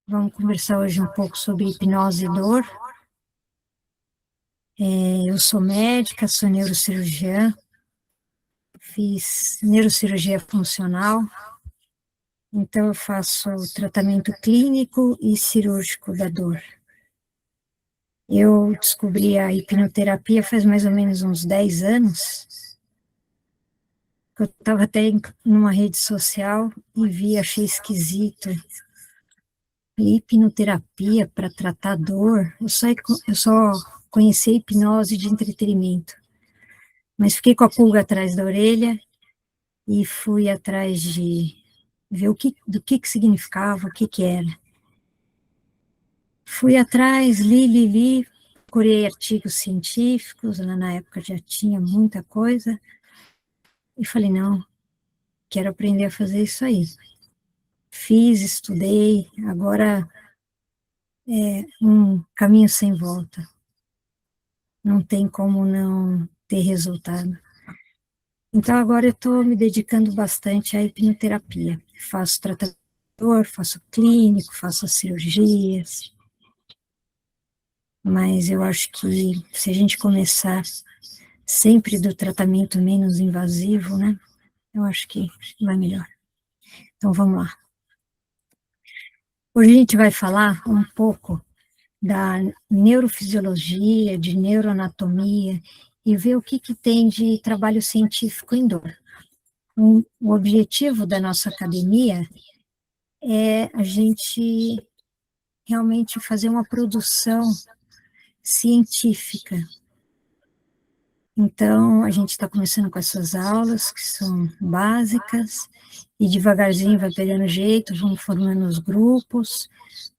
Vamos conversar hoje um pouco sobre hipnose e dor. Eu sou médica, sou neurocirurgiã, fiz neurocirurgia funcional, então eu faço tratamento clínico e cirúrgico da dor. Eu descobri a hipnoterapia faz mais ou menos uns 10 anos. Eu estava até numa rede social e vi, achei esquisito. Hipnoterapia para tratar dor. Eu só conheci hipnose de entretenimento. Mas fiquei com a pulga atrás da orelha e fui atrás de ver do que significava, o que era. Fui atrás, li, procurei artigos científicos, na época já tinha muita coisa, e falei, não, quero aprender a fazer isso aí. Fiz, estudei, agora é um caminho sem volta. Não tem como não ter resultado. Então, agora eu estou me dedicando bastante à hipnoterapia. Faço tratamento, faço clínico, faço cirurgias, mas eu acho que se a gente começar sempre do tratamento menos invasivo, né, eu acho que vai melhor. Então, vamos lá. Hoje a gente vai falar um pouco da neurofisiologia, de neuroanatomia, e ver o que tem de trabalho científico em dor. O objetivo da nossa academia é a gente realmente fazer uma produção científica. Então, a gente está começando com essas aulas, que são básicas, e devagarzinho vai pegando jeito, vamos formando os grupos,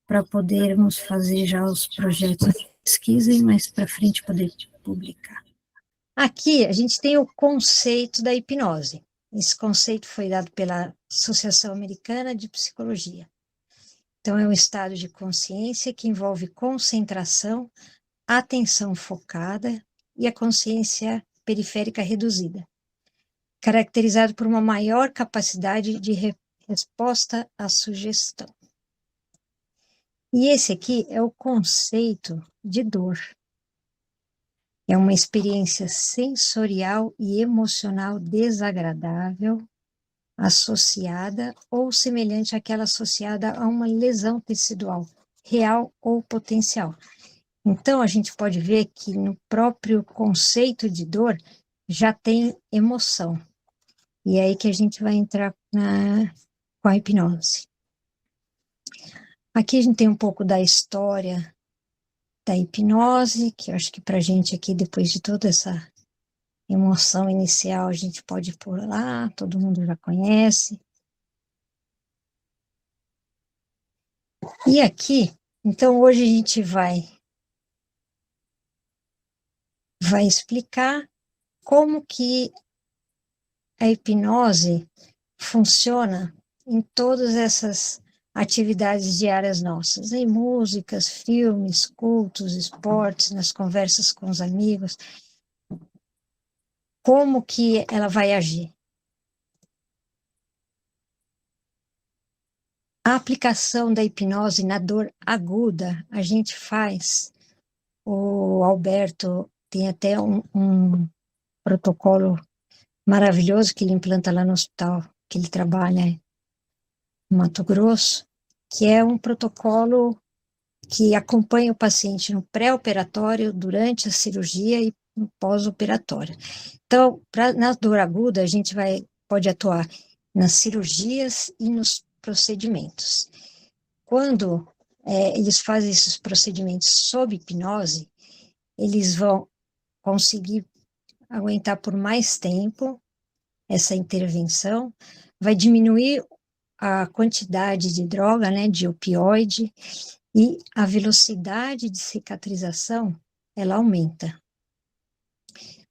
para podermos fazer já os projetos de pesquisa e mais para frente poder publicar. Aqui a gente tem o conceito da hipnose. Esse conceito foi dado pela Associação Americana de Psicologia. Então, é um estado de consciência que envolve concentração, atenção focada e a consciência periférica reduzida, caracterizado por uma maior capacidade de resposta à sugestão. E esse aqui é o conceito de dor. É uma experiência sensorial e emocional desagradável, associada ou semelhante àquela associada a uma lesão tecidual, real ou potencial. Então, a gente pode ver que no próprio conceito de dor já tem emoção. E é aí que a gente vai entrar com a hipnose. Aqui a gente tem um pouco da história da hipnose, que eu acho que para a gente aqui, depois de toda essa emoção inicial, a gente pode pôr lá, todo mundo já conhece. E aqui, então hoje a gente vai explicar como que a hipnose funciona em todas essas atividades diárias nossas, em músicas, filmes, cultos, esportes, nas conversas com os amigos, como que ela vai agir. A aplicação da hipnose na dor aguda, a gente faz, o Alberto tem até um protocolo maravilhoso que ele implanta lá no hospital, que ele trabalha em Mato Grosso, que é um protocolo que acompanha o paciente no pré-operatório, durante a cirurgia e no pós-operatório. Então, na dor aguda, a gente pode atuar nas cirurgias e nos procedimentos. Quando eles fazem esses procedimentos sob hipnose, eles vão conseguir aguentar por mais tempo essa intervenção, vai diminuir a quantidade de droga, né, de opioide, e a velocidade de cicatrização, ela aumenta.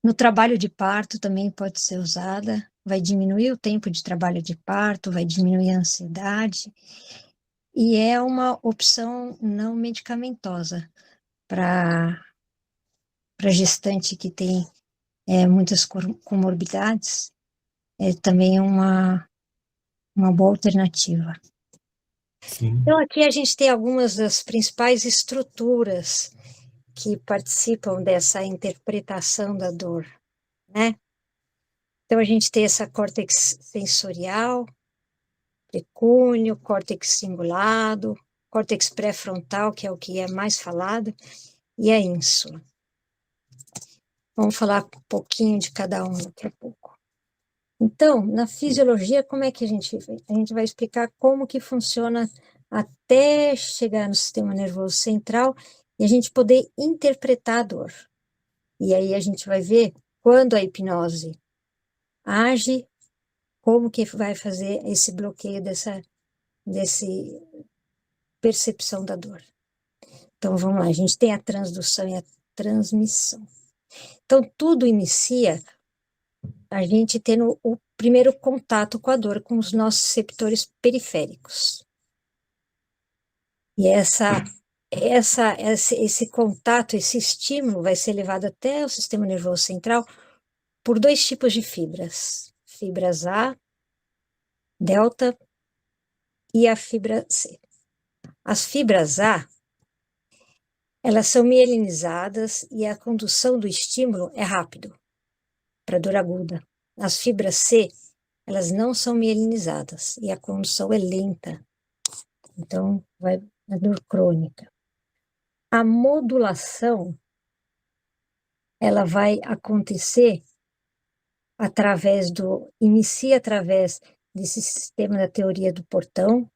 No trabalho de parto também pode ser usada, vai diminuir o tempo de trabalho de parto, vai diminuir a ansiedade, e é uma opção não medicamentosa para gestante que tem muitas comorbidades, é também uma boa alternativa. Sim. Então, aqui a gente tem algumas das principais estruturas que participam dessa interpretação da dor, né? Então, a gente tem essa córtex sensorial, precúneo, córtex cingulado, córtex pré-frontal, que é o que é mais falado, e a ínsula. Vamos falar um pouquinho de cada um daqui a pouco. Então, na fisiologia, como é que a gente vai? A gente vai explicar como que funciona até chegar no sistema nervoso central e a gente poder interpretar a dor. E aí a gente vai ver quando a hipnose age, como que vai fazer esse bloqueio desse percepção da dor. Então, vamos lá, a gente tem a transdução e a transmissão. Então, tudo inicia a gente tendo o primeiro contato com a dor, com os nossos receptores periféricos. E esse contato, esse estímulo vai ser levado até o sistema nervoso central por dois tipos de fibras. Fibras A, delta e a fibra C. As fibras A, elas são mielinizadas e a condução do estímulo é rápido, para dor aguda. As fibras C, elas não são mielinizadas e a condução é lenta. Então, vai na dor crônica. A modulação, ela vai acontecer inicia através desse sistema da teoria do portão.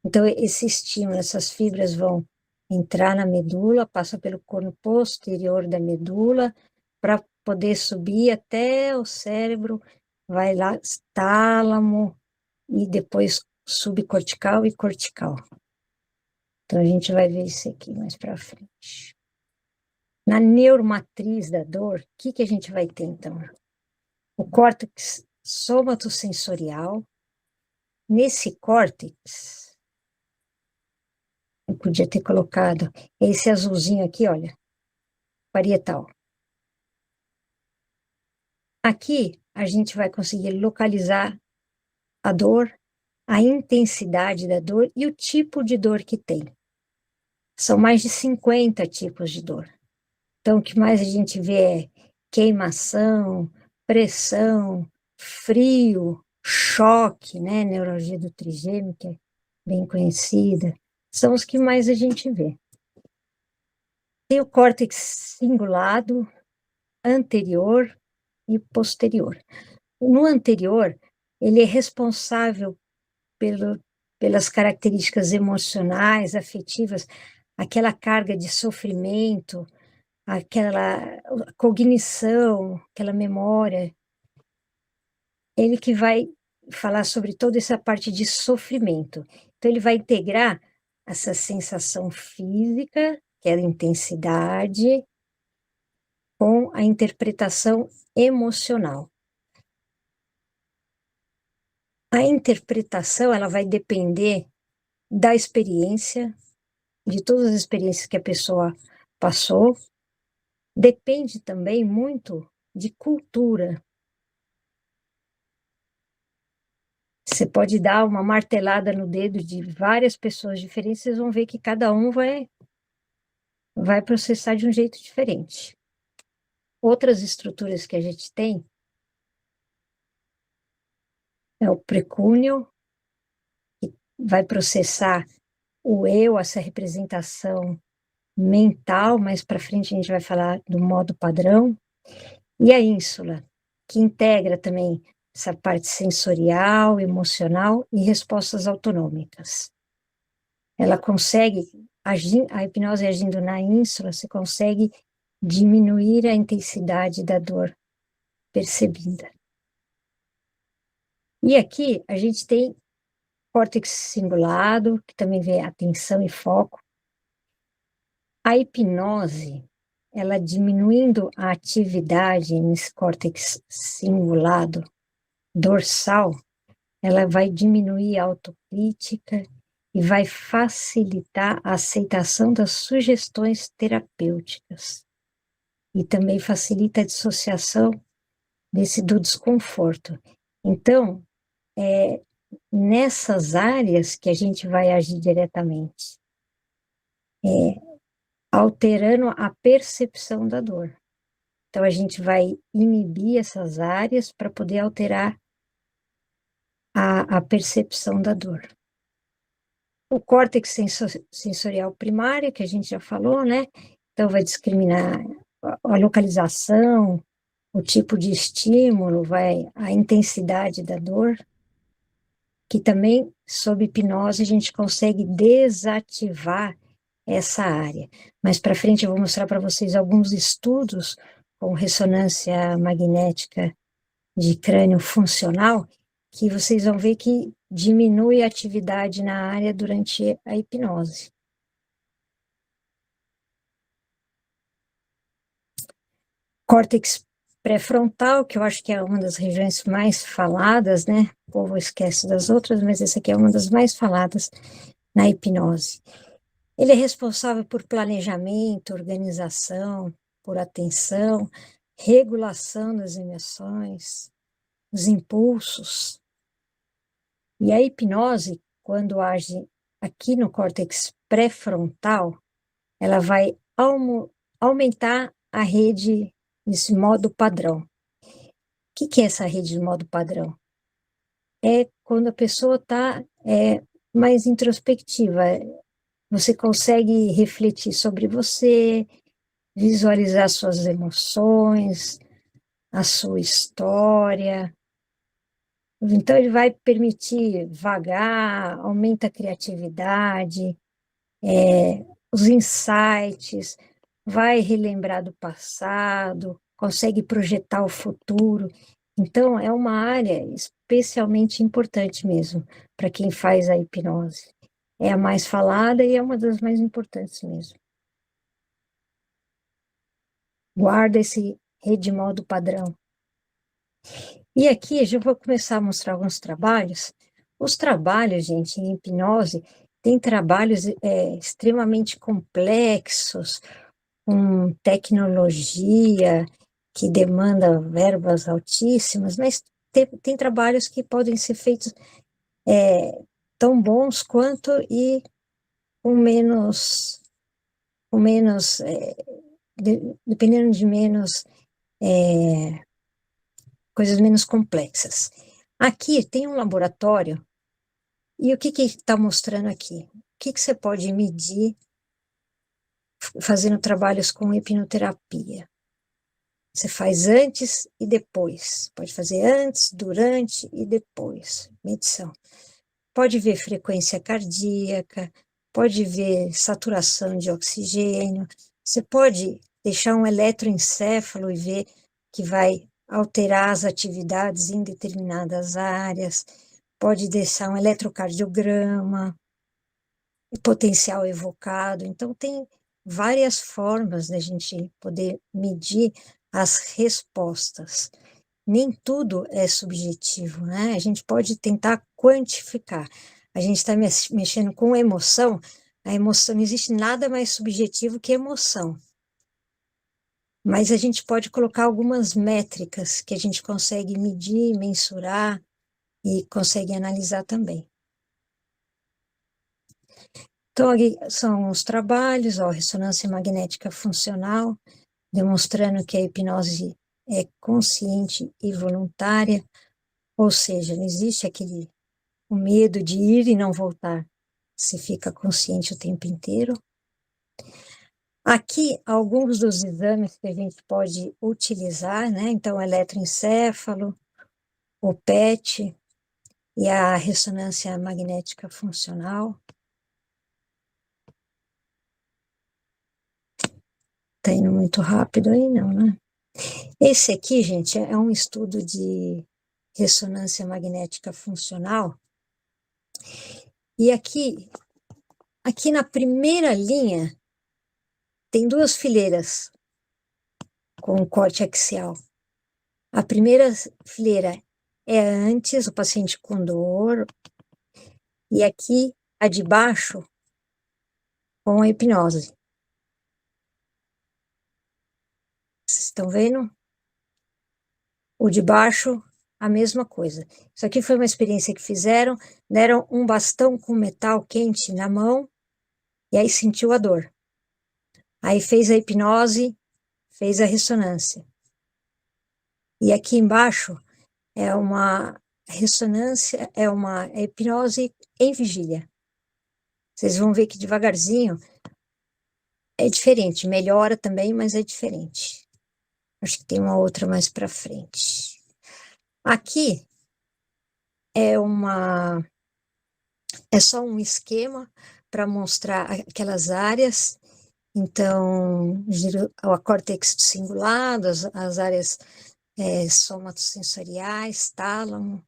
Então, esse estímulo, essas fibras vão entrar na medula, passa pelo corno posterior da medula, para poder subir até o cérebro, vai lá, tálamo, e depois subcortical e cortical. Então, a gente vai ver isso aqui mais para frente. Na neuromatriz da dor, o que a gente vai ter, então? O córtex somatosensorial. Nesse córtex, eu podia ter colocado esse azulzinho aqui, olha, parietal. Aqui, a gente vai conseguir localizar a dor, a intensidade da dor e o tipo de dor que tem. São mais de 50 tipos de dor. Então, o que mais a gente vê é queimação, pressão, frio, choque, né? Neuralgia do trigêmeo, que é bem conhecida. São os que mais a gente vê. Tem o córtex cingulado, anterior e posterior. No anterior, ele é responsável pelas características emocionais, afetivas, aquela carga de sofrimento, aquela cognição, aquela memória. Ele que vai falar sobre toda essa parte de sofrimento. Então, ele vai integrar essa sensação física, que é a intensidade, com a interpretação emocional. A interpretação, ela vai depender da experiência, de todas as experiências que a pessoa passou, depende também muito de cultura. Você pode dar uma martelada no dedo de várias pessoas diferentes, vocês vão ver que cada um vai processar de um jeito diferente. Outras estruturas que a gente tem é o precúneo, que vai processar o eu, essa representação mental, mais para frente a gente vai falar do modo padrão, e a ínsula, que integra também essa parte sensorial, emocional e respostas autonômicas. Ela consegue, a hipnose agindo na ínsula, você consegue diminuir a intensidade da dor percebida. E aqui a gente tem córtex cingulado, que também vê atenção e foco. A hipnose, ela diminuindo a atividade nesse córtex cingulado dorsal, ela vai diminuir a autocrítica e vai facilitar a aceitação das sugestões terapêuticas. E também facilita a dissociação do desconforto. Então, nessas áreas que a gente vai agir diretamente, alterando a percepção da dor. Então, a gente vai inibir essas áreas para poder alterar a percepção da dor. O córtex sensorial primário, que a gente já falou, né? Então, vai discriminar a localização, o tipo de estímulo, a intensidade da dor, que também, sob hipnose, a gente consegue desativar essa área. Mais para frente eu vou mostrar para vocês alguns estudos com ressonância magnética de crânio funcional, que vocês vão ver que diminui a atividade na área durante a hipnose. Córtex pré-frontal, que eu acho que é uma das regiões mais faladas, né? O povo esquece das outras, mas essa aqui é uma das mais faladas na hipnose. Ele é responsável por planejamento, organização, por atenção, regulação das emoções, os impulsos. E a hipnose, quando age aqui no córtex pré-frontal, ela vai aumentar a rede nesse modo padrão. O que é essa rede de modo padrão? É quando a pessoa está mais introspectiva. Você consegue refletir sobre você, visualizar suas emoções, a sua história. Então, ele vai permitir vagar, aumenta a criatividade, os insights, vai relembrar do passado, consegue projetar o futuro. Então, é uma área especialmente importante mesmo para quem faz a hipnose. É a mais falada e é uma das mais importantes mesmo. Guarda esse rede modo padrão. E aqui eu já vou começar a mostrar alguns trabalhos. Os trabalhos, gente, em hipnose, tem trabalhos extremamente complexos, com tecnologia que demanda verbas altíssimas, mas tem trabalhos que podem ser feitos tão bons quanto e com menos dependendo de menos coisas menos complexas. Aqui tem um laboratório, e o que está mostrando aqui? O que você pode medir fazendo trabalhos com hipnoterapia? Você faz antes e depois. Pode fazer antes, durante e depois. Medição. Pode ver frequência cardíaca, pode ver saturação de oxigênio. Você pode deixar um eletroencefalo e ver que vai alterar as atividades em determinadas áreas. Pode deixar um eletrocardiograma, potencial evocado. Então, tem várias formas da gente poder medir as respostas. Nem tudo é subjetivo, né? A gente pode tentar quantificar. A gente está mexendo com emoção, a emoção, não existe nada mais subjetivo que emoção. Mas a gente pode colocar algumas métricas que a gente consegue medir, mensurar e consegue analisar também. Então, aqui são os trabalhos, ó, ressonância magnética funcional, demonstrando que a hipnose é consciente e voluntária, ou seja, não existe o medo de ir e não voltar, você fica consciente o tempo inteiro. Aqui, alguns dos exames que a gente pode utilizar, né? Então, eletroencefalo, o PET e a ressonância magnética funcional. Tá indo muito rápido aí, não, né? Esse aqui, gente, é um estudo de ressonância magnética funcional. E aqui na primeira linha, tem duas fileiras com corte axial. A primeira fileira é antes, o paciente com dor, e aqui a de baixo com a hipnose. Vocês estão vendo? O de baixo a mesma coisa. Isso aqui foi uma experiência que fizeram, deram um bastão com metal quente na mão, e aí sentiu a dor. Aí fez a hipnose, fez a ressonância. E aqui embaixo é uma ressonância, é uma hipnose em vigília. Vocês vão ver que devagarzinho é diferente, melhora também, mas é diferente. Acho que tem uma outra mais para frente. Aqui é só um esquema para mostrar aquelas áreas. Então, o córtex cingulado, as áreas somatosensoriais, tálamo,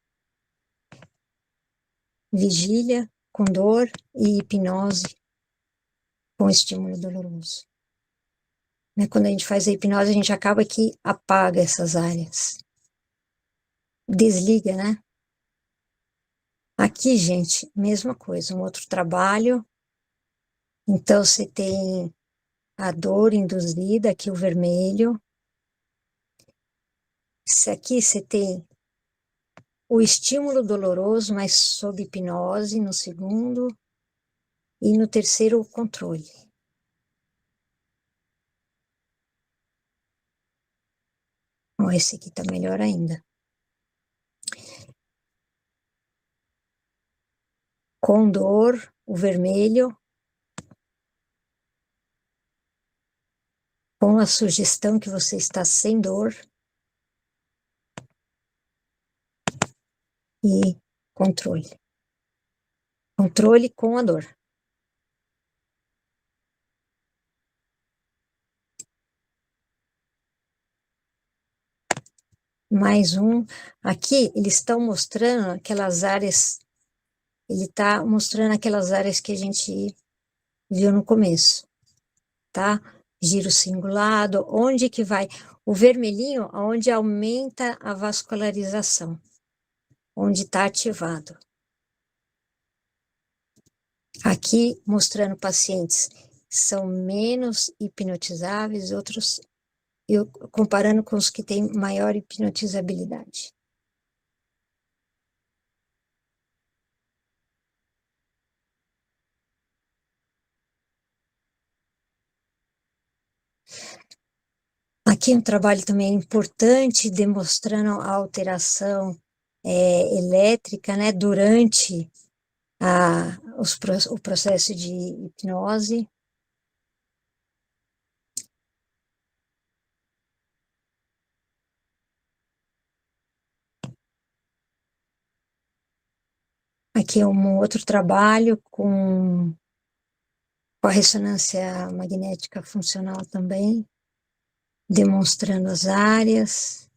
vigília com dor e hipnose com estímulo doloroso. Né? Quando a gente faz a hipnose, a gente acaba que apaga essas áreas. Desliga, né? Aqui, gente, mesma coisa, um outro trabalho. Então, você tem a dor induzida, aqui o vermelho. Esse aqui você tem o estímulo doloroso, mas sob hipnose no segundo. E no terceiro, o controle. Ó, esse aqui tá melhor ainda. Com dor, o vermelho. Com a sugestão que você está sem dor. E controle. Controle com a dor. Mais um. Aqui, eles estão mostrando aquelas áreas. Ele está mostrando aquelas áreas que a gente viu no começo, tá? Giro cingulado, onde que vai? O vermelhinho, onde aumenta a vascularização, onde está ativado. Aqui, mostrando pacientes que são menos hipnotizáveis, outros, eu comparando com os que têm maior hipnotizabilidade. Aqui um trabalho também importante, demonstrando a alteração elétrica, né, durante o processo de hipnose. Aqui é um outro trabalho com a ressonância magnética funcional também, demonstrando as áreas.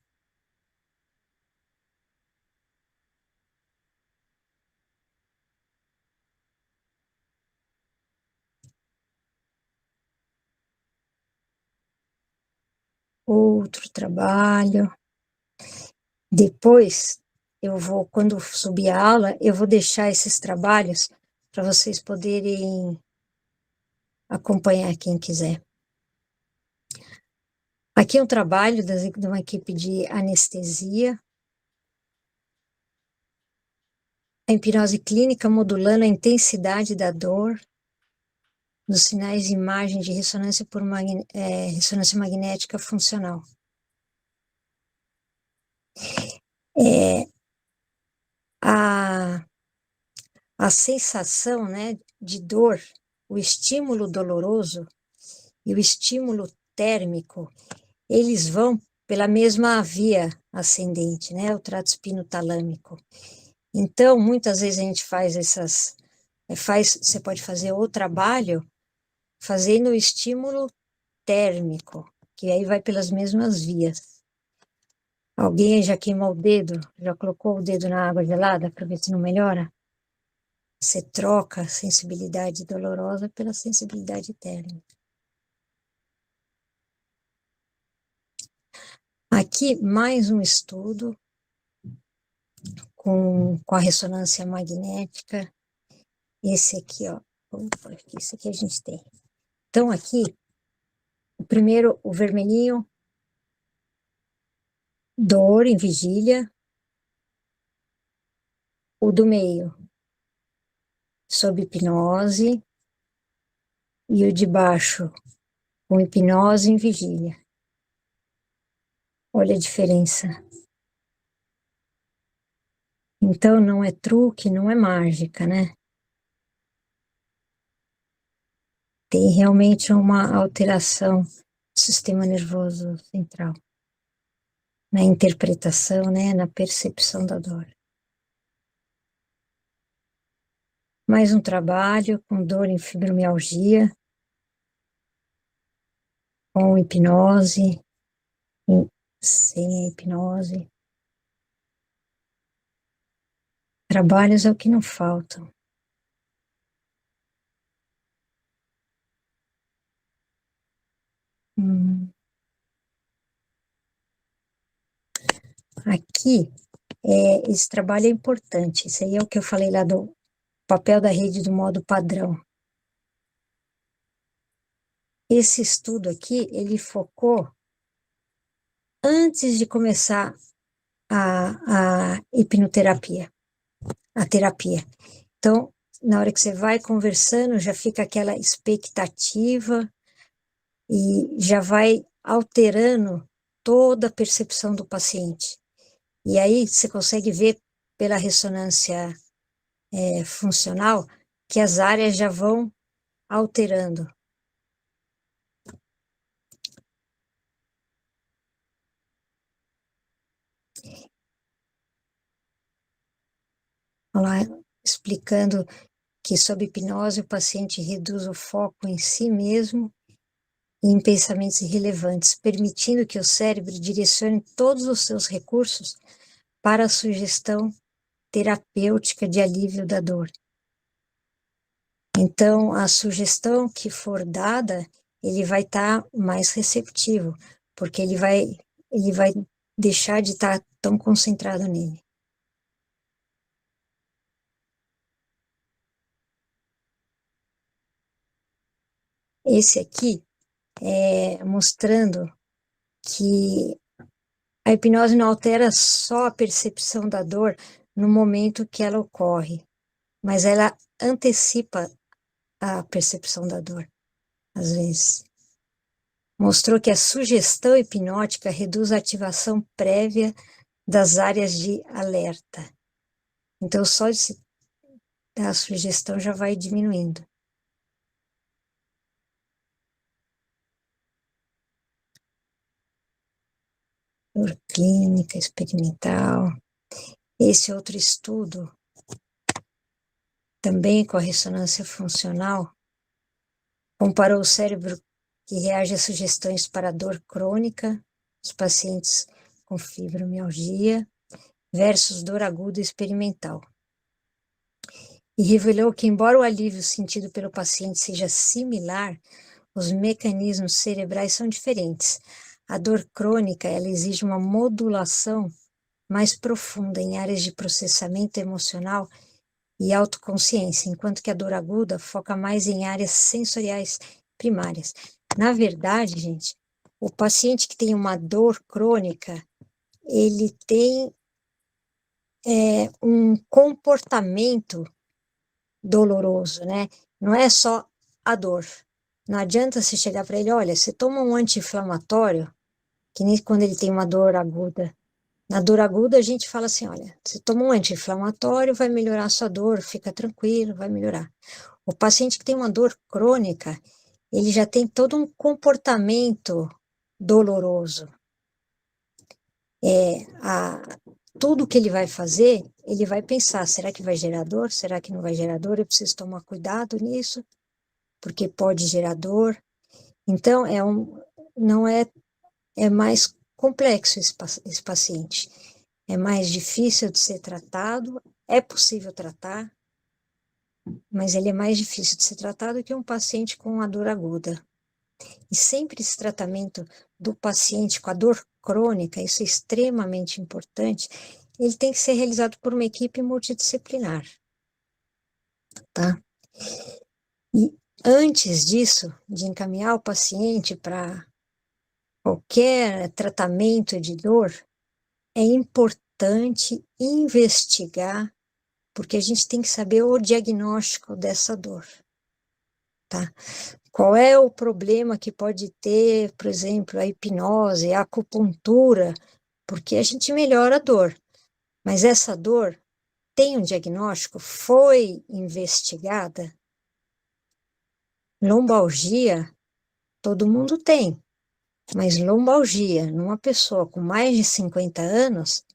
Outro trabalho. Depois, quando subir a aula, eu vou deixar esses trabalhos para vocês poderem acompanhar quem quiser. Aqui é um trabalho de uma equipe de anestesia. A hipnose clínica modulando a intensidade da dor dos sinais de imagem de ressonância por ressonância magnética funcional. A sensação, né, de dor, o estímulo doloroso e o estímulo térmico, eles vão pela mesma via ascendente, né, o trato espinotalâmico. Então, muitas vezes a gente faz você pode fazer o trabalho fazendo o estímulo térmico, que aí vai pelas mesmas vias. Alguém já queimou o dedo? Já colocou o dedo na água gelada para ver se não melhora? Você troca a sensibilidade dolorosa pela sensibilidade térmica. Aqui, mais um estudo com a ressonância magnética. Esse aqui, ó. Opa, esse aqui a gente tem. Então, aqui, o primeiro, o vermelhinho, dor em vigília. o do meio, sob hipnose, e o de baixo, com hipnose em vigília. Olha a diferença. Então, não é truque, não é mágica, né? Tem realmente uma alteração do sistema nervoso central, na interpretação, né? Na percepção da dor. Mais um trabalho com dor em fibromialgia, com hipnose, sem a hipnose. Trabalhos é o que não faltam. Aqui, esse trabalho é importante. Isso aí é o que eu falei lá do papel da rede do modo padrão. Esse estudo aqui, ele focou antes de começar a hipnoterapia, a terapia. Então, na hora que você vai conversando, já fica aquela expectativa e já vai alterando toda a percepção do paciente. E aí você consegue ver pela ressonância funcional que as áreas já vão alterando. Lá explicando que sob hipnose o paciente reduz o foco em si mesmo e em pensamentos irrelevantes, permitindo que o cérebro direcione todos os seus recursos para a sugestão terapêutica de alívio da dor. Então, a sugestão que for dada, ele vai estar mais receptivo, porque ele vai deixar de estar tão concentrado nele. Esse aqui é mostrando que a hipnose não altera só a percepção da dor no momento que ela ocorre, mas ela antecipa a percepção da dor, às vezes. Mostrou que a sugestão hipnótica reduz a ativação prévia das áreas de alerta. Então, só de se dar a sugestão já vai diminuindo. Dor clínica, experimental. Esse outro estudo, também com a ressonância funcional, comparou o cérebro que reage a sugestões para dor crônica, os pacientes com fibromialgia, versus dor aguda experimental. E revelou que, embora o alívio sentido pelo paciente seja similar, os mecanismos cerebrais são diferentes. A dor crônica, ela exige uma modulação mais profunda em áreas de processamento emocional e autoconsciência, enquanto que a dor aguda foca mais em áreas sensoriais primárias. Na verdade, gente, o paciente que tem uma dor crônica, ele tem um comportamento doloroso, né? Não é só a dor. Não adianta você chegar para ele, olha, você toma um anti-inflamatório, que nem quando ele tem uma dor aguda. Na dor aguda, a gente fala assim, olha, você toma um anti-inflamatório, vai melhorar a sua dor, fica tranquilo, vai melhorar. O paciente que tem uma dor crônica, ele já tem todo um comportamento doloroso. Tudo que ele vai fazer, ele vai pensar, será que vai gerar dor? Será que não vai gerar dor? Eu preciso tomar cuidado nisso, porque pode gerar dor. Então, não é mais complexo esse paciente. É mais difícil de ser tratado, é possível tratar, mas ele é mais difícil de ser tratado que um paciente com a dor aguda. E sempre esse tratamento do paciente com a dor crônica, isso é extremamente importante, ele tem que ser realizado por uma equipe multidisciplinar, tá? E antes disso, de encaminhar o paciente para qualquer tratamento de dor, é importante investigar porque a gente tem que saber o diagnóstico dessa dor, tá? Qual é o problema que pode ter, por exemplo, a hipnose, a acupuntura, porque a gente melhora a dor, mas essa dor tem um diagnóstico? Foi investigada? Lombalgia, todo mundo tem, mas lombalgia numa pessoa com mais de 50 anos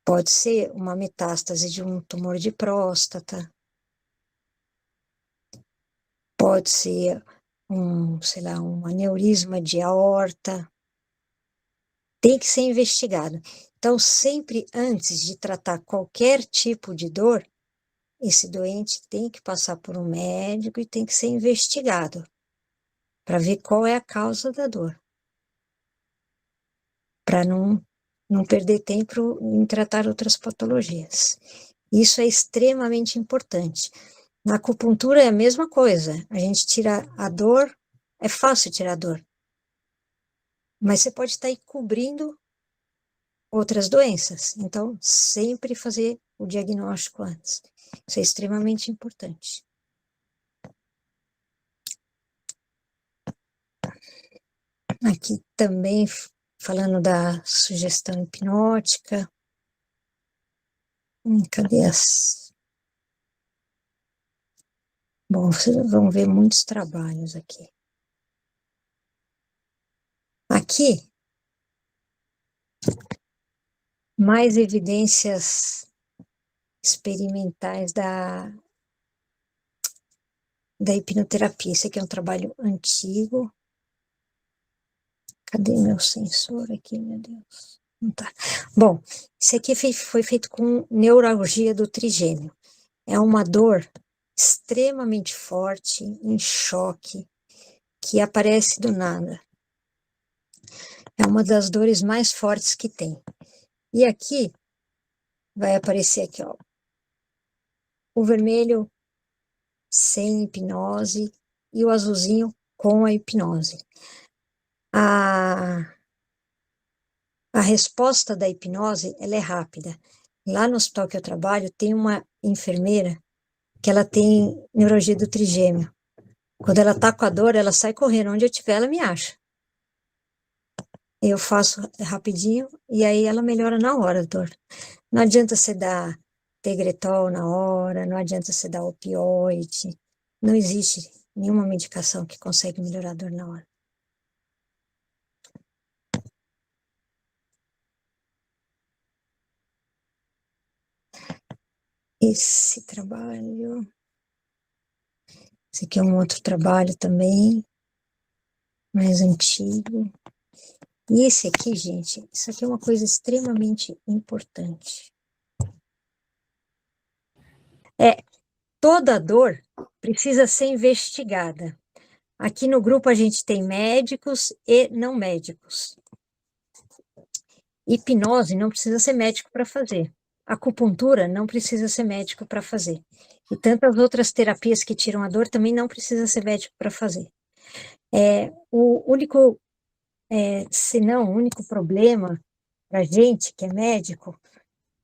pode ser uma metástase de um tumor de próstata, pode ser sei lá, um aneurisma de aorta, tem que ser investigado. Então, sempre antes de tratar qualquer tipo de dor, esse doente tem que passar por um médico e tem que ser investigado para ver qual é a causa da dor, para não perder tempo em tratar outras patologias. Isso é extremamente importante. Na acupuntura é a mesma coisa. A gente tira a dor, é fácil tirar a dor, mas você pode estar aí cobrindo outras doenças. Então, sempre fazer o diagnóstico antes. Isso é extremamente importante. Aqui também falando da sugestão hipnótica. Cadê as? Bom, vocês vão ver muitos trabalhos aqui. Aqui, mais evidências experimentais da hipnoterapia. Esse aqui é um trabalho antigo. Cadê meu sensor aqui, meu Deus? Não tá. Bom, esse aqui foi feito com neuralgia do trigêmeo. É uma dor extremamente forte, em choque, que aparece do nada. É uma das dores mais fortes que tem. E aqui, vai aparecer aqui, ó, o vermelho sem hipnose e o azulzinho com a hipnose. A resposta da hipnose, ela é rápida. Lá no hospital que eu trabalho, tem uma enfermeira que ela tem neurologia do trigêmeo. Quando ela tá com a dor, ela sai correndo. Onde eu estiver, ela me acha. Eu faço rapidinho e aí ela melhora na hora a dor. Não adianta você dar Tegretol na hora, não adianta você dar opioide. Não existe nenhuma medicação que consegue melhorar a dor na hora. Esse trabalho... Esse aqui é um outro trabalho também, mais antigo. E esse aqui, gente, isso aqui é uma coisa extremamente importante. Toda dor precisa ser investigada. Aqui no grupo a gente tem médicos e não médicos. Hipnose não precisa ser médico para fazer. Acupuntura não precisa ser médico para fazer. E tantas outras terapias que tiram a dor também não precisa ser médico para fazer. O único, se não o único problema para a gente que é médico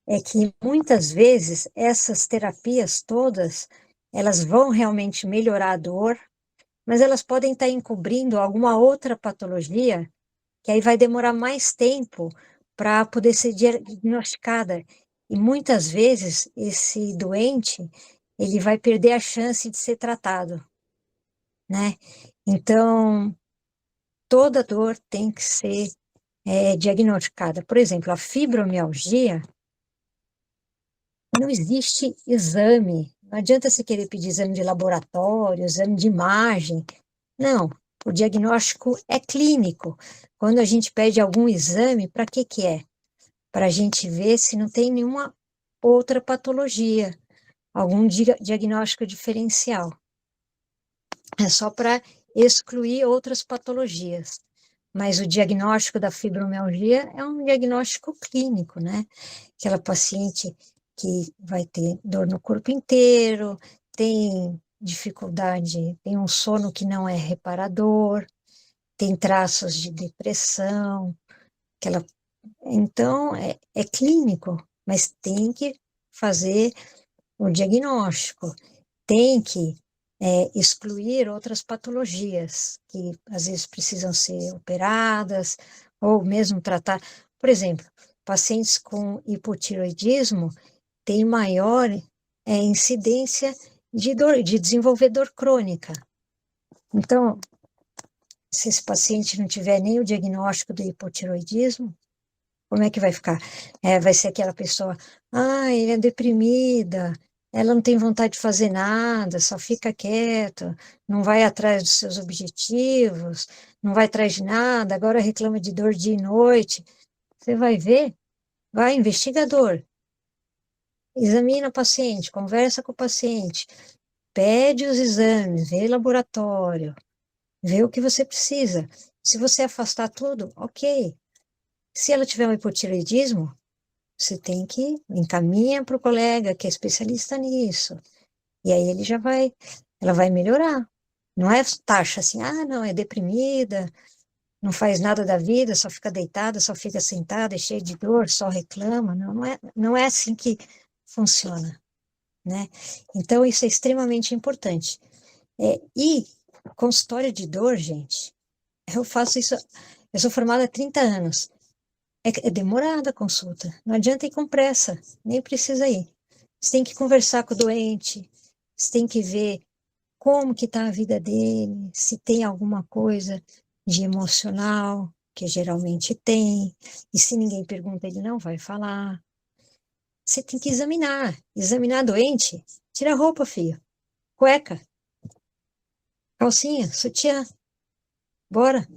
é que muitas vezes essas terapias todas, elas vão realmente melhorar a dor, mas elas podem estar encobrindo alguma outra patologia que aí vai demorar mais tempo para poder ser diagnosticada. E muitas vezes esse doente, ele vai perder a chance de ser tratado, né? Então, toda dor tem que ser diagnosticada. Por exemplo, a fibromialgia, não existe exame. Não adianta você querer pedir exame de laboratório, exame de imagem. Não, o diagnóstico é clínico. Quando a gente pede algum exame, para que que é? Para a gente ver se não tem nenhuma outra patologia, algum diagnóstico diferencial. É só para excluir outras patologias. Mas o diagnóstico da fibromialgia é um diagnóstico clínico, né? Aquela paciente que vai ter dor no corpo inteiro, tem dificuldade, tem um sono que não é reparador, tem traços de depressão, então é clínico, mas tem que fazer o diagnóstico, tem que excluir outras patologias que às vezes precisam ser operadas ou mesmo tratar. Por exemplo, pacientes com hipotiroidismo têm maior incidência de dor, de desenvolver dor crônica. Então, se esse paciente não tiver nem o diagnóstico do hipotiroidismo, como é que vai ficar? Vai ser aquela pessoa, ele é deprimida, ela não tem vontade de fazer nada, só fica quieta, não vai atrás dos seus objetivos, não vai atrás de nada, agora reclama de dor dia e noite. Você vai ver, vai, investigador, examina o paciente, conversa com o paciente, pede os exames, vê laboratório, vê o que você precisa. Se você afastar tudo, ok. Se ela tiver um hipotireoidismo, você tem que encaminha para o colega que é especialista nisso. E aí ela vai melhorar. Não é taxa assim, não, é deprimida, não faz nada da vida, só fica deitada, só fica sentada, é cheia de dor, só reclama. Não, não é assim que funciona, né? Então, isso é extremamente importante. E consultório de dor, gente, eu faço isso, eu sou formada há 30 anos. É demorada a consulta. Não adianta ir com pressa, nem precisa ir. Você tem que conversar com o doente, você tem que ver como que está a vida dele, se tem alguma coisa de emocional, que geralmente tem, e se ninguém pergunta, ele não vai falar. Você tem que examinar doente. Tira a roupa, filho. Cueca, calcinha, sutiã. Bora.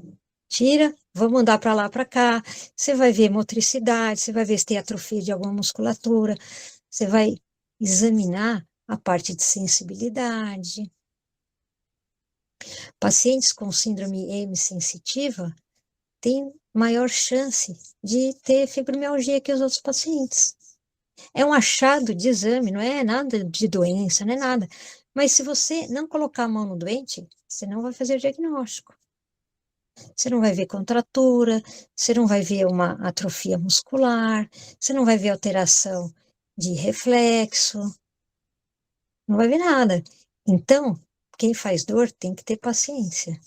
Tira, vamos andar para lá, para cá. Você vai ver motricidade, você vai ver se tem atrofia de alguma musculatura, você vai examinar a parte de sensibilidade. Pacientes com síndrome M sensitiva têm maior chance de ter fibromialgia que os outros pacientes. É um achado de exame, não é nada de doença, não é nada. Mas se você não colocar a mão no doente, você não vai fazer o diagnóstico. Você não vai ver contratura, você não vai ver uma atrofia muscular, você não vai ver alteração de reflexo, não vai ver nada. Então, quem faz dor tem que ter paciência.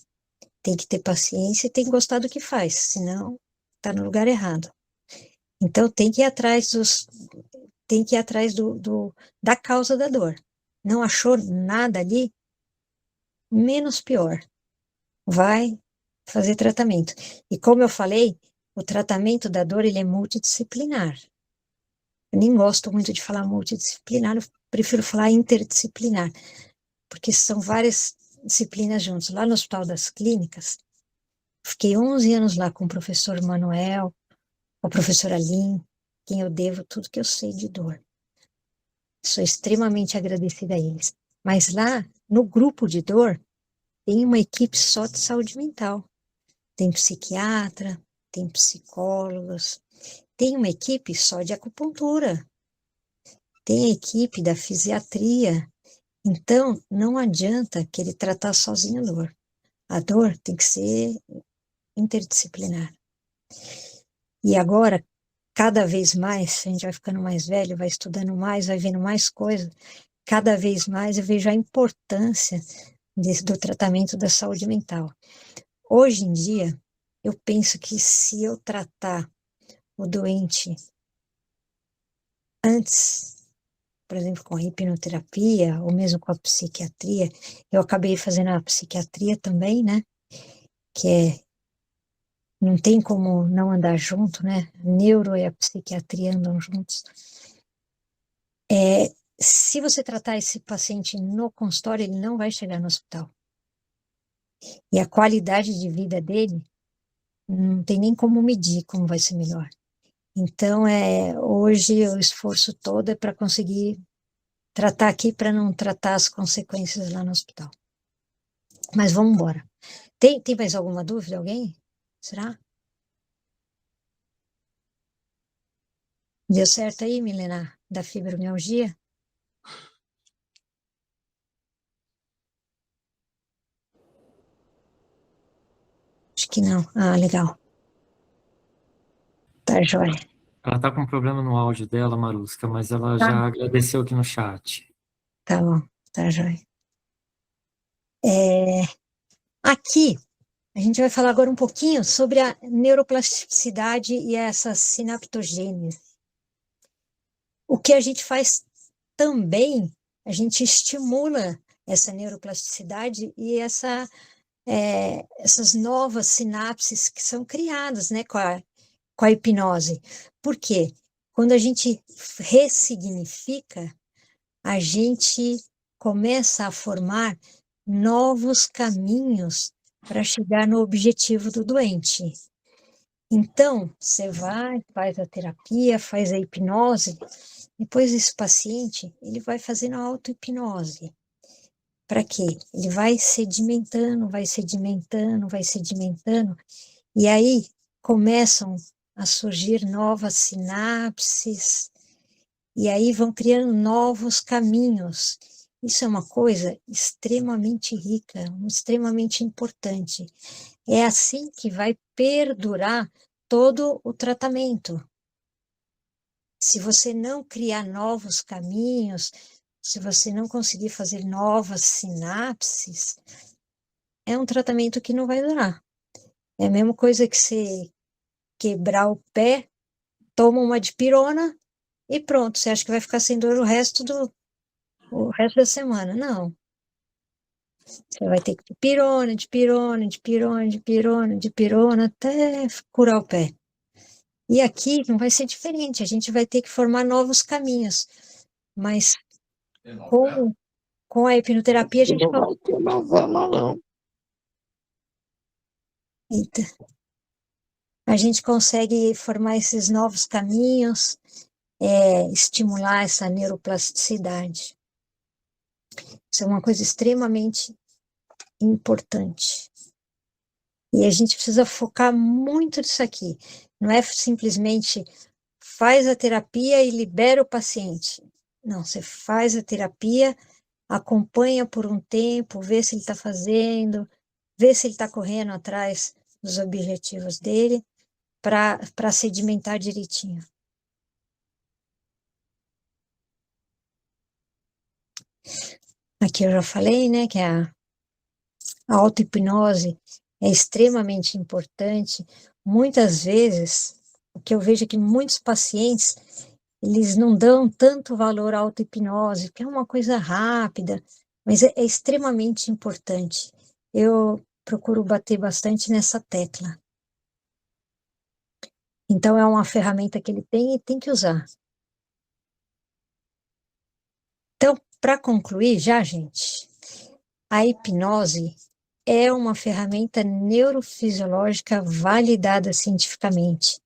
Tem que ter paciência e tem que gostar do que faz, senão está no lugar errado. Então, tem que ir atrás da causa da dor. Não achou nada ali, menos pior. Vai fazer tratamento. E como eu falei, o tratamento da dor ele é multidisciplinar. Eu nem gosto muito de falar multidisciplinar, eu prefiro falar interdisciplinar, porque são várias disciplinas juntas. Lá no Hospital das Clínicas, fiquei 11 anos lá com o professor Manuel, com a professora Lin, quem eu devo tudo que eu sei de dor. Sou extremamente agradecida a eles. Mas lá, no grupo de dor, tem uma equipe só de saúde mental. Tem psiquiatra, tem psicólogos, tem uma equipe só de acupuntura, tem a equipe da fisiatria. Então, não adianta querer tratar sozinho a dor. A dor tem que ser interdisciplinar. E agora, cada vez mais, a gente vai ficando mais velho, vai estudando mais, vai vendo mais coisas, cada vez mais eu vejo a importância do tratamento da saúde mental. Hoje em dia, eu penso que se eu tratar o doente antes, por exemplo, com a hipnoterapia, ou mesmo com a psiquiatria, eu acabei fazendo a psiquiatria também, né? Que não tem como não andar junto, né? Neuro e a psiquiatria andam juntos. Se você tratar esse paciente no consultório, ele não vai chegar no hospital. E a qualidade de vida dele não tem nem como medir como vai ser melhor. Então, hoje o esforço todo é para conseguir tratar aqui para não tratar as consequências lá no hospital. Mas vamos embora. Tem mais alguma dúvida, alguém? Será? Deu certo aí, Milena, da fibromialgia? Acho que não. Ah, legal. Tá joia. Ela tá com um problema no áudio dela, Marusca, mas ela Tá, já agradeceu aqui no chat. tá bom, tá joia. É, aqui, a gente vai falar agora um pouquinho sobre a neuroplasticidade e essa sinaptogênese. O que a gente faz também, a gente estimula essa neuroplasticidade e essas novas sinapses que são criadas, né, com a hipnose. Por quê? Quando a gente ressignifica, a gente começa a formar novos caminhos para chegar no objetivo do doente. Então, você vai, faz a terapia, faz a hipnose, depois esse paciente, ele vai fazendo a auto-hipnose. Para quê? Ele vai sedimentando, vai sedimentando, vai sedimentando, e aí começam a surgir novas sinapses, e aí vão criando novos caminhos. Isso é uma coisa extremamente rica, extremamente importante. É assim que vai perdurar todo o tratamento. Se você não criar novos caminhos, se você não conseguir fazer novas sinapses, é um tratamento que não vai durar. É a mesma coisa que você quebrar o pé, toma uma dipirona e pronto, você acha que vai ficar sem dor o resto da semana. Não. Você vai ter que dipirona, dipirona, dipirona, dipirona, dipirona, até curar o pé. E aqui não vai ser diferente, a gente vai ter que formar novos caminhos. Mas com, com a hipnoterapia, a gente, Não vai ter novela, não. eita, a gente consegue formar esses novos caminhos, estimular essa neuroplasticidade. Isso é uma coisa extremamente importante. E a gente precisa focar muito nisso aqui. Não é simplesmente faz a terapia e libera o paciente. Não, você faz a terapia, acompanha por um tempo, vê se ele está fazendo, vê se ele está correndo atrás dos objetivos dele, para sedimentar direitinho. Aqui eu já falei, né, que a auto-hipnose é extremamente importante. Muitas vezes, o que eu vejo é que muitos pacientes, eles não dão tanto valor à auto-hipnose, porque é uma coisa rápida, mas é extremamente importante. Eu procuro bater bastante nessa tecla. Então, é uma ferramenta que ele tem e tem que usar. Então, para concluir já, gente, a hipnose é uma ferramenta neurofisiológica validada cientificamente.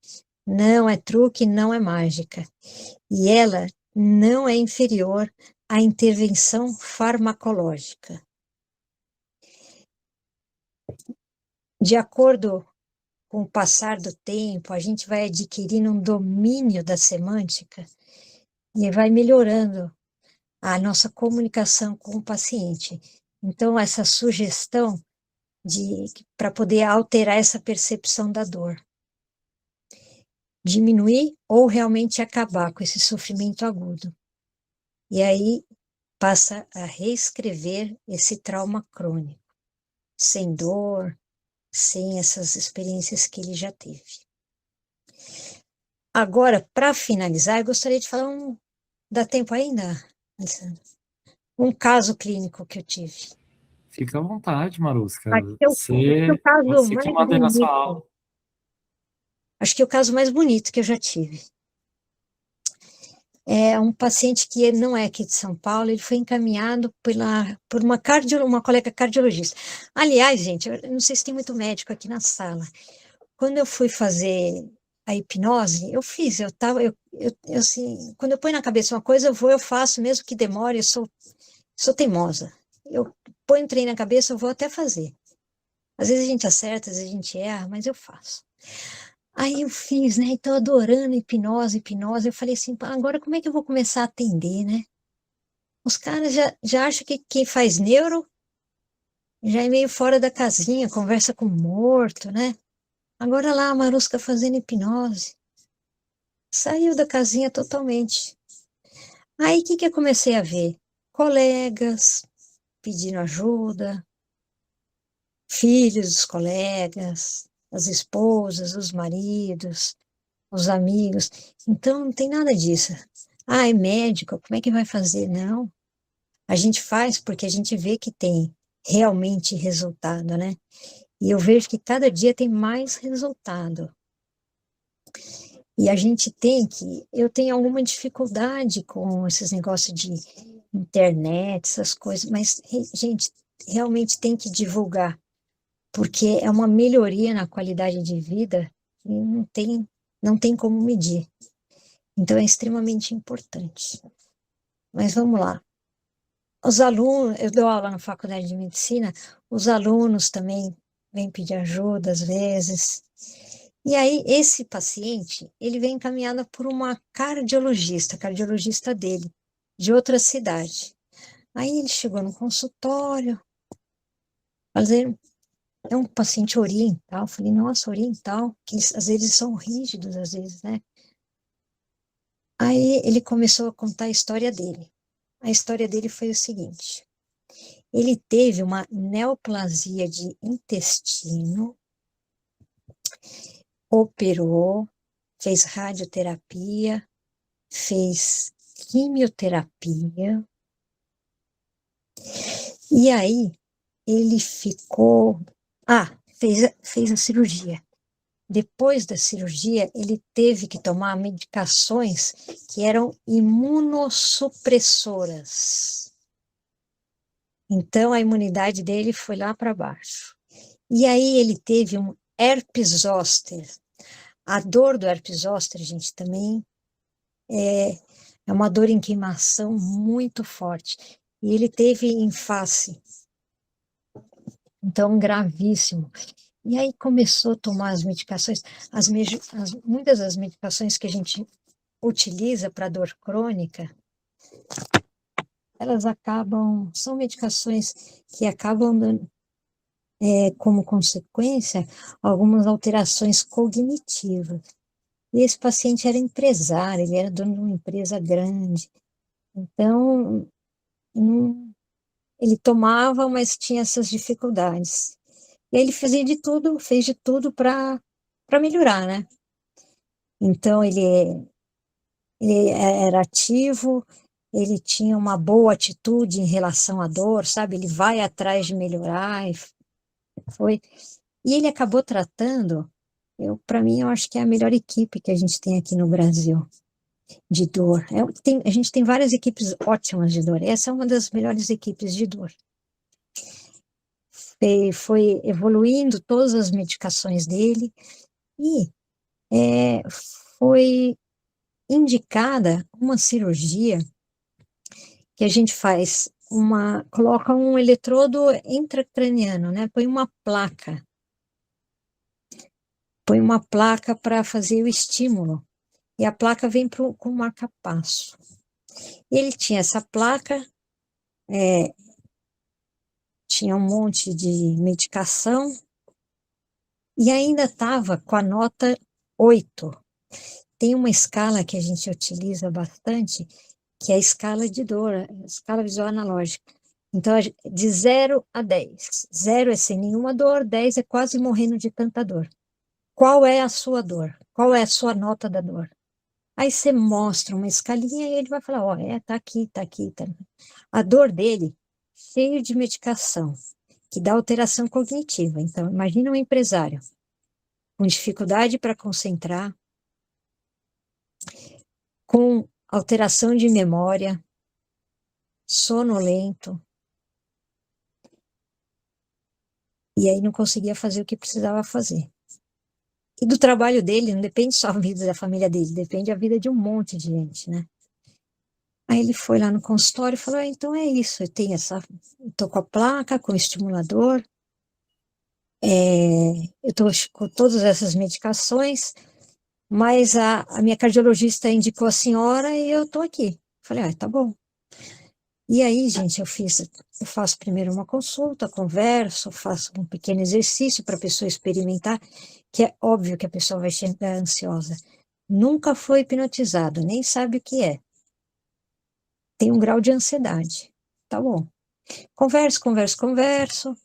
Não é truque, não é mágica. E ela não é inferior à intervenção farmacológica. De acordo com o passar do tempo, a gente vai adquirindo um domínio da semântica e vai melhorando a nossa comunicação com o paciente. Então, essa sugestão para poder alterar essa percepção da dor, diminuir ou realmente acabar com esse sofrimento agudo. E aí passa a reescrever esse trauma crônico, sem dor, sem essas experiências que ele já teve. Agora, para finalizar, eu gostaria de falar dá tempo ainda, Alessandro? Um caso clínico que eu tive. Fica à vontade, Marusca. Acho que o caso Você que mais manda aí na sua bonito, aula. acho que o caso mais bonito que eu já tive. É um paciente que não é aqui de São Paulo, ele foi encaminhado por uma colega cardiologista. Aliás, gente, eu não sei se tem muito médico aqui na sala. Quando eu fui fazer a hipnose, eu fiz, eu assim, quando eu ponho na cabeça uma coisa, eu faço, mesmo que demore, sou teimosa. Eu ponho um trem na cabeça, eu vou até fazer. Às vezes a gente acerta, às vezes a gente erra, mas eu faço. Aí eu fiz, né? Então, adorando hipnose, hipnose. Eu falei assim, "Pá, agora como é que eu vou começar a atender, né? Os caras já acham que quem faz neuro já é meio fora da casinha, conversa com morto, né? Agora lá a Marusca fazendo hipnose. Saiu da casinha totalmente. Aí, o que que eu comecei a ver? Colegas pedindo ajuda, filhos dos colegas, as esposas, os maridos, os amigos. Então, não tem nada disso. Ah, é médico, como é que vai fazer? Não. A gente faz porque a gente vê que tem realmente resultado, né? E eu vejo que cada dia tem mais resultado. E a gente tem que. Eu tenho alguma dificuldade com esses negócios de internet, essas coisas, mas, gente, realmente tem que divulgar, porque é uma melhoria na qualidade de vida e não tem como medir. Então, é extremamente importante. Mas vamos lá. Os alunos, eu dou aula na faculdade de medicina, os alunos também vêm pedir ajuda às vezes. E aí, esse paciente, ele vem encaminhado por uma cardiologista dele, de outra cidade. Aí ele chegou no consultório, fazer, é um paciente oriental. Eu falei, nossa, oriental, que às vezes são rígidos, às vezes, né? Aí ele começou a contar a história dele. A história dele foi o seguinte: ele teve uma neoplasia de intestino, operou, fez radioterapia, fez quimioterapia, e aí ele ficou. Fez a cirurgia. Depois da cirurgia, ele teve que tomar medicações que eram imunossupressoras. Então, a imunidade dele foi lá para baixo. E aí, ele teve um herpes zoster. A dor do herpes zoster, gente, também é uma dor em queimação muito forte. E ele teve em face. Então, gravíssimo. E aí começou a tomar as medicações, muitas das medicações que a gente utiliza para dor crônica, elas são medicações que acabam dando, como consequência, algumas alterações cognitivas. E esse paciente era empresário, ele era dono de uma empresa grande. Então, ele tomava, mas tinha essas dificuldades. E aí ele fez de tudo para melhorar, né? Então, ele era ativo, ele tinha uma boa atitude em relação à dor, sabe? Ele vai atrás de melhorar, foi. E ele acabou tratando, para mim, eu acho que é a melhor equipe que a gente tem aqui no Brasil, de dor. A gente tem várias equipes ótimas de dor, essa é uma das melhores equipes de dor. Foi evoluindo todas as medicações dele e foi indicada uma cirurgia que a gente coloca um eletrodo intracraniano, né? Põe uma placa para fazer o estímulo, e a placa vem com o marca-passo. Ele tinha essa placa, tinha um monte de medicação, e ainda estava com a nota 8. Tem uma escala que a gente utiliza bastante, que é a escala de dor, a escala visual analógica. Então, de 0 a 10. 0 é sem nenhuma dor, 10 é quase morrendo de tanta dor. Qual é a sua dor? Qual é a sua nota da dor? Aí você mostra uma escalinha e ele vai falar, ó, tá aqui, tá aqui, tá. A dor dele, cheio de medicação, que dá alteração cognitiva. Então, imagina um empresário com dificuldade para concentrar, com alteração de memória, sonolento, e aí não conseguia fazer o que precisava fazer. E do trabalho dele, não depende só a vida da família dele, depende a vida de um monte de gente, né? Aí ele foi lá no consultório e falou, então é isso, eu tô com a placa, com o estimulador, eu tô com todas essas medicações, mas a minha cardiologista indicou a senhora e eu tô aqui. Falei, tá bom. E aí, gente, eu faço primeiro uma consulta, converso, faço um pequeno exercício para a pessoa experimentar, que é óbvio que a pessoa vai chegar ansiosa. nunca foi hipnotizado, nem sabe o que é. Tem um grau de ansiedade. Tá bom. Converso.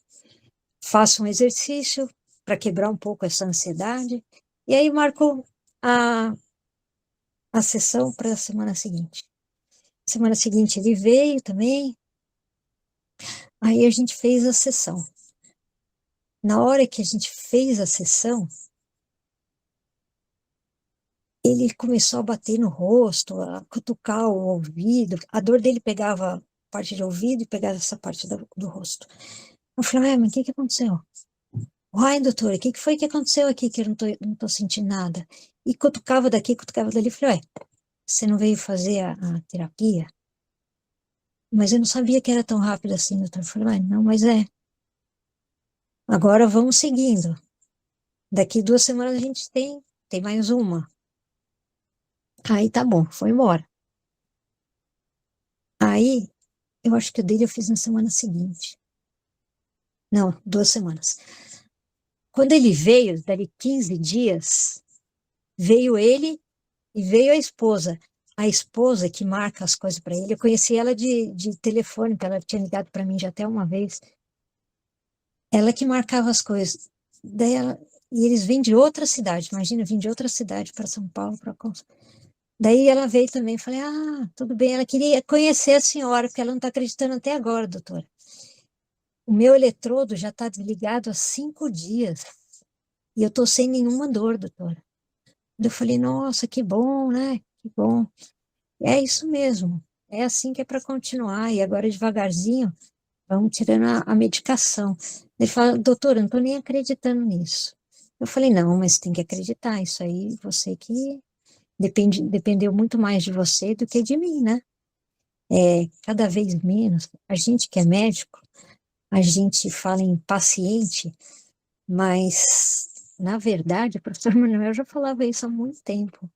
Faço um exercício para quebrar um pouco essa ansiedade. E aí marco a sessão para a semana seguinte. Semana seguinte ele veio também. Aí a gente fez a sessão. Na hora que a gente fez a sessão, ele começou a bater no rosto, a cutucar o ouvido. A dor dele pegava parte do ouvido e pegava essa parte do rosto. Eu falei, mas o que aconteceu? Ai, doutora, o que foi que aconteceu aqui que eu não tô sentindo nada? E cutucava daqui, cutucava dali. Eu falei, você não veio fazer a terapia? Mas eu não sabia que era tão rápido assim, doutor. Eu falei, não, mas é. Agora vamos seguindo. Daqui 2 semanas a gente tem mais uma. Aí tá bom, foi embora. Aí, eu acho que o dele eu fiz na semana seguinte. Não, 2 semanas. Quando ele veio, dali 15 dias, veio ele e veio a esposa. A esposa que marca as coisas para ele, eu conheci ela de telefone, que ela tinha ligado para mim já até uma vez. Ela que marcava as coisas. Daí e eles vêm de outra cidade, imagina, vêm de outra cidade para São Paulo. Daí ela veio também, falei, tudo bem, ela queria conhecer a senhora, porque ela não está acreditando até agora, doutora. O meu eletrodo já está desligado há 5 dias e eu estou sem nenhuma dor, doutora. Eu falei, nossa, que bom, né? Que bom. É isso mesmo, é assim que é para continuar, e agora devagarzinho, vamos tirando a medicação. Ele fala, doutora, eu não estou nem acreditando nisso. Eu falei, não, mas tem que acreditar, isso aí, você que dependeu muito mais de você do que de mim, né? Cada vez menos, a gente que é médico, a gente fala em paciente, mas, na verdade, o professor Manuel já falava isso há muito tempo.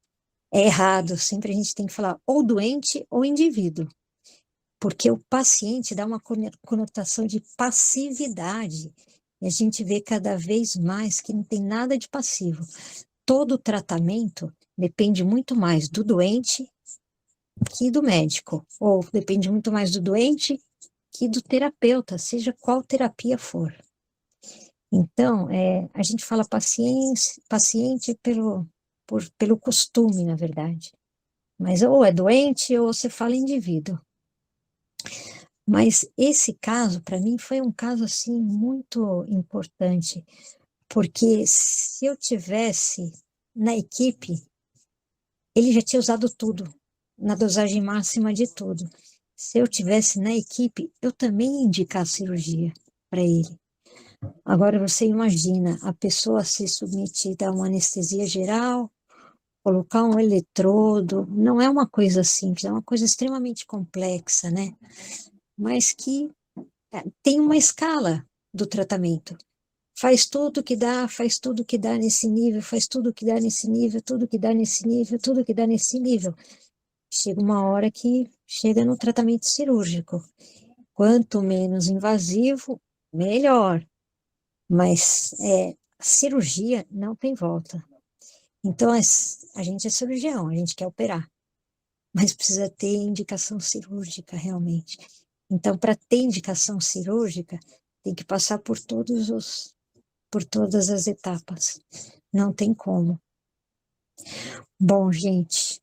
É errado, sempre a gente tem que falar ou doente ou indivíduo, porque o paciente dá uma conotação de passividade, e a gente vê cada vez mais que não tem nada de passivo. Todo tratamento depende muito mais do doente que do médico, ou depende muito mais do doente que do terapeuta, seja qual terapia for. Então, a gente fala paciente pelo costume, na verdade. Mas ou é doente ou você fala indivíduo. Mas esse caso, para mim, foi um caso assim muito importante, porque se eu tivesse na equipe, ele já tinha usado tudo, na dosagem máxima de tudo. Se eu tivesse na equipe, eu também ia indicar a cirurgia para ele. Agora você imagina a pessoa ser submetida a uma anestesia geral, colocar um eletrodo, não é uma coisa simples, é uma coisa extremamente complexa, né? Mas que tem uma escala do tratamento. Faz tudo que dá, faz tudo que dá nesse nível, faz tudo que dá nesse nível, tudo que dá nesse nível, tudo que dá nesse nível. Chega uma hora que chega no tratamento cirúrgico. Quanto menos invasivo, melhor. Mas cirurgia não tem volta. Então, a gente é cirurgião, a gente quer operar, mas precisa ter indicação cirúrgica realmente. Então, para ter indicação cirúrgica, tem que passar por todas as etapas. Não tem como. Bom, gente,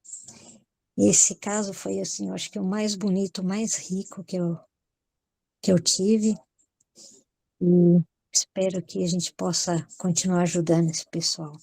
esse caso foi assim, eu acho que o mais bonito, o mais rico que eu tive. E espero que a gente possa continuar ajudando esse pessoal.